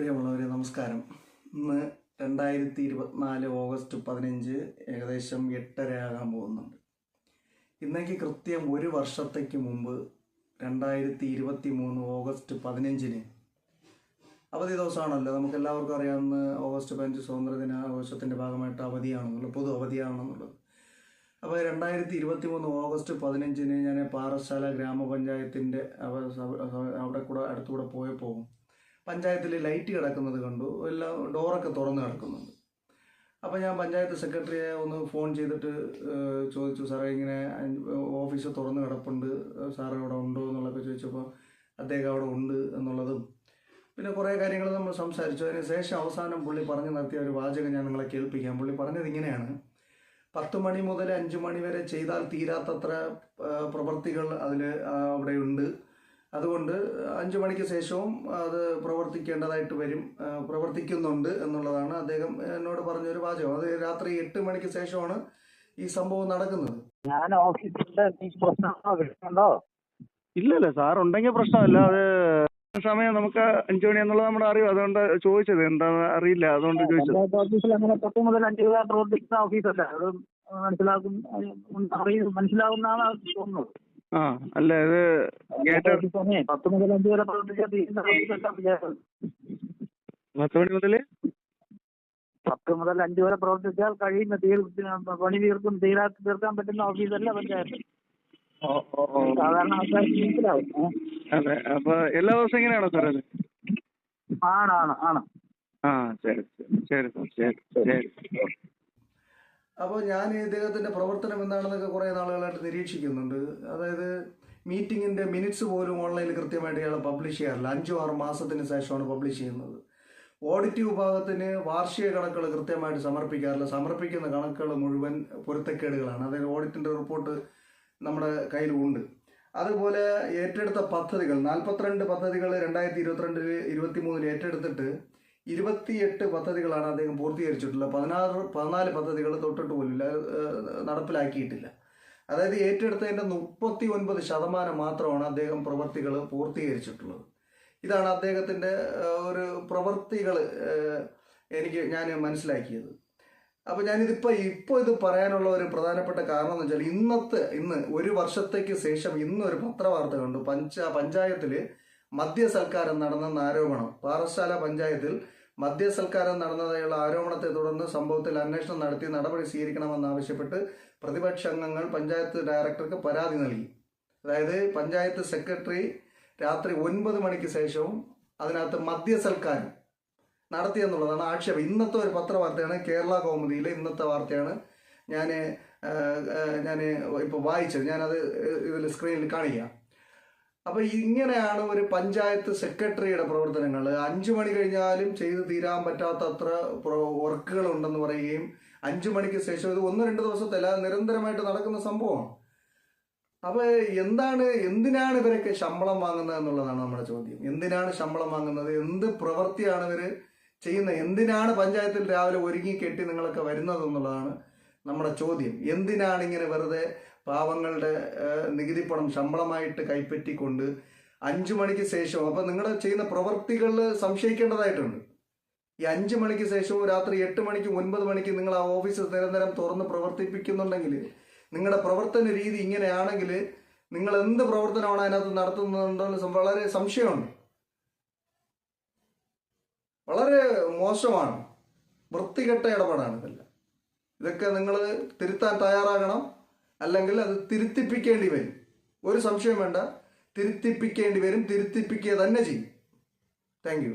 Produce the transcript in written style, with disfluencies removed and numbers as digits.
പ്രിയമുള്ളവരെ നമസ്കാരം. ഇന്ന് 2024 ഓഗസ്റ്റ് 15 ഏകദേശം 8:30 ആകാൻ പോകുന്നുണ്ട്. ഇന്നേക്ക് കൃത്യം ഒരു വർഷത്തേക്ക് മുമ്പ് 2023 ഓഗസ്റ്റ് 15 അവധി ദിവസമാണല്ലോ. നമുക്ക് എല്ലാവർക്കും അറിയാവുന്ന ഓഗസ്റ്റ് 15 സ്വാതന്ത്ര്യദിന ആഘോഷത്തിൻ്റെ ഭാഗമായിട്ട് അവധിയാണെന്നുള്ളത്, പൊതു അവധിയാണെന്നുള്ളത്. അപ്പോൾ 2023 ഓഗസ്റ്റ് 15 ഞാൻ പാറശാല ഗ്രാമപഞ്ചായത്തിൻ്റെ അവിടെ കൂടെ അടുത്തുകൂടെ പോയപ്പോൾ പഞ്ചായത്തിൽ ലൈറ്റ് കിടക്കുന്നത് കണ്ടു. എല്ലാം ഡോറൊക്കെ തുറന്ന് കിടക്കുന്നുണ്ട്. അപ്പോൾ ഞാൻ പഞ്ചായത്ത് സെക്രട്ടറിയെ ഒന്ന് ഫോൺ ചെയ്തിട്ട് ചോദിച്ചു, സാറേ ഇങ്ങനെ ഓഫീസ് തുറന്ന് കിടപ്പുണ്ട്, സാറ് അവിടെ ഉണ്ടോ എന്നുള്ളതൊക്കെ ചോദിച്ചപ്പോൾ അദ്ദേഹം അവിടെ ഉണ്ട് എന്നുള്ളതും പിന്നെ കുറേ കാര്യങ്ങൾ നമ്മൾ സംസാരിച്ചു. അതിന് ശേഷം അവസാനം പുള്ളി പറഞ്ഞു നിർത്തിയ ഒരു വാചകം ഞാൻ നിങ്ങളെ കേൾപ്പിക്കാം. പുള്ളി പറഞ്ഞത് ഇങ്ങനെയാണ്: 10 മണി മുതൽ 5 മണി വരെ ചെയ്താൽ തീരാത്തത്ര പ്രവൃത്തികൾ അതിൽ അവിടെയുണ്ട്. അതുകൊണ്ട് 5 മണിക്ക് ശേഷവും അത് പ്രവർത്തിക്കേണ്ടതായിട്ട് വരും, പ്രവർത്തിക്കുന്നുണ്ട് എന്നുള്ളതാണ് അദ്ദേഹം എന്നോട് പറഞ്ഞൊരു വാചകം. അത് രാത്രി 8 മണിക്ക് ശേഷമാണ് ഈ സംഭവം നടക്കുന്നത്. ഞാൻ ഓഫീസിലുണ്ടോ? ഇല്ലല്ല, സാർ ഉണ്ടെങ്കിൽ പ്രശ്നമല്ല. അത് സമയം നമുക്ക് 5 മണി എന്നുള്ളത് നമ്മുടെ അറിവ്, അതുകൊണ്ട് ചോദിച്ചത്. എന്താണെന്ന് അറിയില്ല, അതുകൊണ്ട് ചോദിച്ചത്. ഓഫീസിൽ അങ്ങനെ 10 മുതൽ 5 വരെ പ്രവർത്തിക്കുന്ന ഓഫീസല്ല. അത് മനസ്സിലാകുന്നതാണ് തോന്നുന്നത്. ആ അല്ല, ഇത് 10 മുതൽ 5 വരെ പ്രവർത്തിച്ചാൽ 10 മണി മുതൽ 10 മുതൽ 5 വരെ പ്രവർത്തിച്ചാൽ കഴിയുന്ന പണി തീർക്കാൻ പറ്റുന്ന ഓഫീസല്ല പഞ്ചായത്ത്. സാധാരണ ആൾക്കാർ മനസ്സിലാവും. അതെ, അപ്പൊ എല്ലാ ദിവസവും എങ്ങനെയാണോ സാർ അത്? ആണ്. ആ ശരി ശരി ശരി ശരി. അപ്പോൾ ഞാൻ ഇദ്ദേഹത്തിൻ്റെ പ്രവർത്തനം എന്താണെന്നൊക്കെ കുറേ നാളുകളായിട്ട് നിരീക്ഷിക്കുന്നുണ്ട്. അതായത് മീറ്റിങ്ങിൻ്റെ മിനിറ്റ്സ് പോലും ഓൺലൈനിൽ കൃത്യമായിട്ട് ഇയാൾ പബ്ലിഷ് ചെയ്യാറില്ല. 5-6 മാസത്തിന് ശേഷമാണ് പബ്ലിഷ് ചെയ്യുന്നത്. ഓഡിറ്റ് വിഭാഗത്തിന് വാർഷിക കണക്കുകൾ കൃത്യമായിട്ട് സമർപ്പിക്കാറില്ല. സമർപ്പിക്കുന്ന കണക്കുകൾ മുഴുവൻ പൊരുത്തക്കേടുകളാണ്. അതായത് ഓഡിറ്റിൻ്റെ റിപ്പോർട്ട് നമ്മുടെ കയ്യിലുണ്ട്. അതുപോലെ ഏറ്റെടുത്ത പദ്ധതികൾ 42 പദ്ധതികൾ 2022-23 ഏറ്റെടുത്തിട്ട് 28 പദ്ധതികളാണ് അദ്ദേഹം പൂർത്തീകരിച്ചിട്ടുള്ളത്. 14 പദ്ധതികൾ തൊട്ടിട്ട് പോലില്ല, നടപ്പിലാക്കിയിട്ടില്ല. അതായത് ഏറ്റെടുത്തതിൻ്റെ 39% മാത്രമാണ് അദ്ദേഹം പ്രവൃത്തികൾ പൂർത്തീകരിച്ചിട്ടുള്ളത്. ഇതാണ് അദ്ദേഹത്തിൻ്റെ ഒരു പ്രവൃത്തികൾ ഞാൻ മനസ്സിലാക്കിയത്. അപ്പോൾ ഞാനിതിപ്പോൾ ഇത് പറയാനുള്ള ഒരു പ്രധാനപ്പെട്ട കാരണം എന്ന് വെച്ചാൽ ഇന്ന് ഒരു വർഷത്തേക്ക് ശേഷം ഇന്നൊരു പത്രവാർത്ത കണ്ടു. പഞ്ചായത്തിൽ മദ്യസൽക്കാരം നടന്നെന്ന ആരോപണം. പാറശാല പഞ്ചായത്തിൽ മദ്യസൽക്കാരം നടന്നതായുള്ള ആരോപണത്തെ തുടർന്ന് സംഭവത്തിൽ അന്വേഷണം നടത്തി നടപടി സ്വീകരിക്കണമെന്നാവശ്യപ്പെട്ട് പ്രതിപക്ഷ അംഗങ്ങൾ പഞ്ചായത്ത് ഡയറക്ടർക്ക് പരാതി നൽകി. അതായത് പഞ്ചായത്ത് സെക്രട്ടറി രാത്രി 9 മണിക്ക് ശേഷവും അതിനകത്ത് മദ്യസൽക്കാരം നടത്തിയെന്നുള്ളതാണ് ആക്ഷേപം. ഇന്നത്തെ ഒരു പത്രവാർത്തയാണ്, കേരള കൗമുദിയിലെ ഇന്നത്തെ വാർത്തയാണ് ഞാൻ ഇപ്പോൾ വായിച്ചത്. ഞാനത് ഇതിൽ സ്ക്രീനിൽ കാണിക്കാം. അപ്പോൾ ഇങ്ങനെയാണ് ഒരു പഞ്ചായത്ത് സെക്രട്ടറിയുടെ പ്രവർത്തനങ്ങൾ. 5 മണി കഴിഞ്ഞാലും ചെയ്ത് തീരാൻ പറ്റാത്തത്ര വർക്കുകൾ ഉണ്ടെന്ന് പറയുകയും 5 മണിക്ക് ശേഷം ഇത് 1-2 ദിവസത്തല്ല, നിരന്തരമായിട്ട് നടക്കുന്ന സംഭവമാണ്. അപ്പോൾ എന്തിനാണ് ഇവരൊക്കെ ശമ്പളം വാങ്ങുന്നത് എന്നുള്ളതാണ് നമ്മുടെ ചോദ്യം. എന്തിനാണ് ശമ്പളം വാങ്ങുന്നത്? എന്ത് പ്രവൃത്തിയാണ് ഇവർ ചെയ്യുന്നത്? എന്തിനാണ് പഞ്ചായത്തിൽ രാവിലെ ഒരുങ്ങി കെട്ടി നിങ്ങളൊക്കെ വരുന്നത് എന്നുള്ളതാണ് നമ്മുടെ ചോദ്യം. എന്തിനാണ് ഇങ്ങനെ വെറുതെ പാവങ്ങളുടെ നികുതി പണം ശമ്പളമായിട്ട് കൈപ്പറ്റിക്കൊണ്ട് 5 മണിക്ക് ശേഷവും, അപ്പം നിങ്ങൾ ചെയ്യുന്ന പ്രവൃത്തികൾ സംശയിക്കേണ്ടതായിട്ടുണ്ട്. ഈ 5 മണിക്ക് ശേഷവും രാത്രി 8 മണിക്കും 9 മണിക്കും നിങ്ങൾ ആ ഓഫീസ് നിരന്തരം തുറന്ന് പ്രവർത്തിപ്പിക്കുന്നുണ്ടെങ്കിൽ, നിങ്ങളുടെ പ്രവർത്തന രീതി ഇങ്ങനെയാണെങ്കിൽ നിങ്ങൾ എന്ത് പ്രവർത്തനമാണ് അതിനകത്ത് നടത്തുന്നുണ്ടെന്ന് വളരെ സംശയമുണ്ട്. വളരെ മോശമാണ്, വൃത്തികെട്ട ഇടപാടാണ് ഇതെല്ലാം. ഇതൊക്കെ നിങ്ങൾ തിരുത്താൻ തയ്യാറാകണം, അല്ലെങ്കിൽ അത് തിരുത്തിപ്പിക്കേണ്ടി വരും. ഒരു സംശയം വേണ്ട, തിരുത്തിപ്പിക്കേണ്ടി വരും, തിരുത്തിപ്പിക്കുക തന്നെ ചെയ്യും. Thank you.